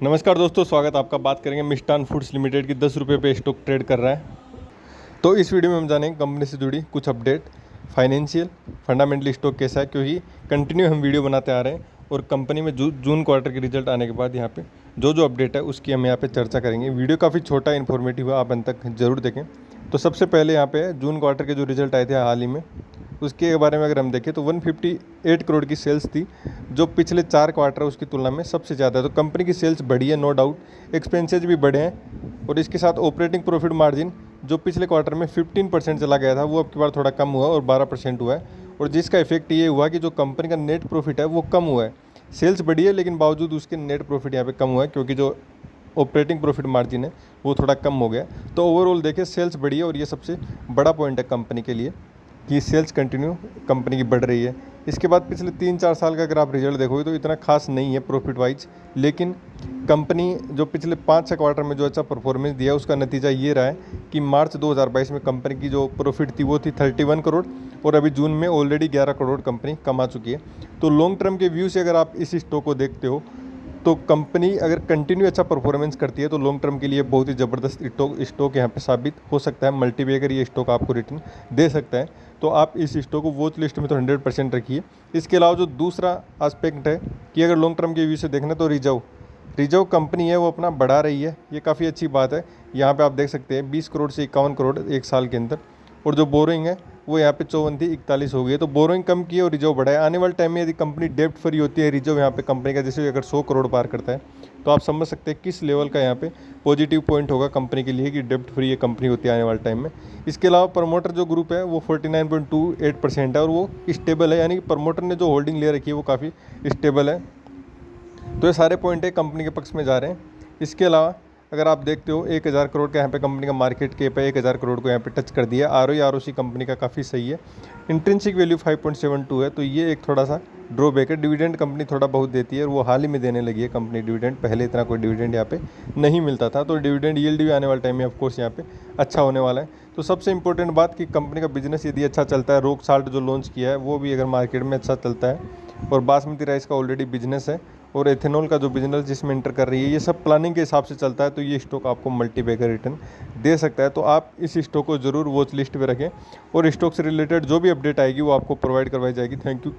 नमस्कार दोस्तों, स्वागत आपका। बात करेंगे मिष्ठान फूड्स लिमिटेड की 10 रुपये पे स्टॉक ट्रेड कर रहा है। तो इस वीडियो में हम जानेंगे कंपनी से जुड़ी कुछ अपडेट, फाइनेंशियल, फंडामेंटल स्टॉक कैसा है, क्योंकि कंटिन्यू हम वीडियो बनाते आ रहे हैं और कंपनी में जून क्वार्टर के रिजल्ट आने के बाद यहाँ पे जो अपडेट है उसकी हम यहाँ पे चर्चा करेंगे। वीडियो काफ़ी छोटा इन्फॉर्मेटिव है, आप अंत तक जरूर देखें। तो सबसे पहले यहाँ पे जून क्वार्टर के जो रिजल्ट आए थे हाल ही में, उसके बारे में अगर हम देखें तो 158 करोड़ की सेल्स थी, जो पिछले 4 क्वार्टर उसकी तुलना में सबसे ज़्यादा है। तो कंपनी की सेल्स बढ़ी है, नो डाउट। एक्सपेंसेज भी बढ़े हैं और इसके साथ ऑपरेटिंग प्रॉफिट मार्जिन जो पिछले क्वार्टर में 15% चला गया था, वो अब की बार थोड़ा कम हुआ और 12% हुआ है। और जिसका इफेक्ट ये हुआ कि जो कंपनी का नेट प्रॉफिट है वो कम हुआ है। सेल्स बढ़ी है लेकिन बावजूद उसके नेट प्रॉफिट यहाँ पे कम हुआ है, क्योंकि जो ऑपरेटिंग प्रॉफिट मार्जिन है वो थोड़ा कम हो गया। तो ओवरऑल देखिए सेल्स बढ़ी है और ये सबसे बड़ा पॉइंट है कंपनी के लिए कि सेल्स कंटिन्यू कंपनी की बढ़ रही है। इसके बाद पिछले 3-4 साल का अगर आप रिजल्ट देखोगे तो इतना खास नहीं है प्रॉफिट वाइज, लेकिन कंपनी जो पिछले 5-6 क्वार्टर में जो अच्छा परफॉर्मेंस दिया उसका नतीजा ये रहा है कि मार्च 2022 में कंपनी की जो प्रॉफिट थी वो थी 31 करोड़ और अभी जून में ऑलरेडी 11 करोड़ कंपनी कमा चुकी है। तो लॉन्ग टर्म के व्यू से अगर आप इस स्टॉक को देखते हो तो कंपनी अगर कंटिन्यू अच्छा परफॉर्मेंस करती है तो लॉन्ग टर्म के लिए बहुत ही ज़बरदस्त स्टॉक यहाँ पे साबित हो सकता है। मल्टीबैगर ये स्टॉक आपको रिटर्न दे सकता है, तो आप इस स्टॉक को वॉच लिस्ट में तो 100% रखिए। इसके अलावा जो दूसरा एस्पेक्ट है कि अगर लॉन्ग टर्म के व्यू से देखना तो रिजर्व कंपनी है वो अपना बढ़ा रही है, ये काफ़ी अच्छी बात है। यहाँ पे आप देख सकते हैं 20 करोड़ से 51 करोड़ एक साल के अंदर, और जो बोरोइंग है वो यहाँ पे 54 थी 41 हो गई है। तो बोरोइंग कम की है और रिजर्व बढ़ा है। आने वाले टाइम में यदि कंपनी डेब्ट फ्री होती है, रिजर्व यहाँ पे कंपनी का जैसे अगर 100 करोड़ पार करता है, तो आप समझ सकते हैं किस लेवल का यहाँ पे पॉजिटिव पॉइंट होगा कंपनी के लिए कि डेब्ट फ्री ये कंपनी होती है आने वाले टाइम में। इसके अलावा प्रमोटर जो ग्रुप है वो 49.28% है और वो स्टेबल है, यानी कि प्रमोटर ने जो होल्डिंग ले रखी है वो काफ़ी स्टेबल है। तो ये सारे पॉइंट है कंपनी के पक्ष में जा रहे हैं। इसके अलावा अगर आप देखते हो 1000 करोड़ का यहाँ पे कंपनी का मार्केट कैप है, 1000 करोड़ को यहाँ पे टच कर दिया। ROE कंपनी का काफ़ी सही है। इंट्रिंसिक वैल्यू 5.72 है, तो ये एक थोड़ा सा ड्रॉबैक है। डिविडेंड कंपनी थोड़ा बहुत देती है और वो हाल ही में देने लगी है कंपनी डिविडेंड, पहले इतना कोई डिविडेंड यहाँ पे नहीं मिलता था। तो डिविडेंड यील्ड भी आने वाले टाइम में ऑफकोर्स यहाँ पे अच्छा होने वाला है। तो सबसे इंपॉर्टेंट बात कि कंपनी का बिजनेस यदि अच्छा चलता है, रॉक साल्ट जो लॉन्च किया है वो भी अगर मार्केट में अच्छा चलता है, और बासमती राइस का ऑलरेडी बिजनेस है और एथेनॉल का जो बिजनेस जिसमें एंटर कर रही है, ये सब प्लानिंग के हिसाब से चलता है, तो ये स्टॉक आपको मल्टीबैगर रिटर्न दे सकता है। तो आप इस स्टॉक को जरूर वॉच लिस्ट पे रखें और स्टॉक से रिलेटेड जो भी अपडेट आएगी वो आपको प्रोवाइड करवाई जाएगी। Thank you.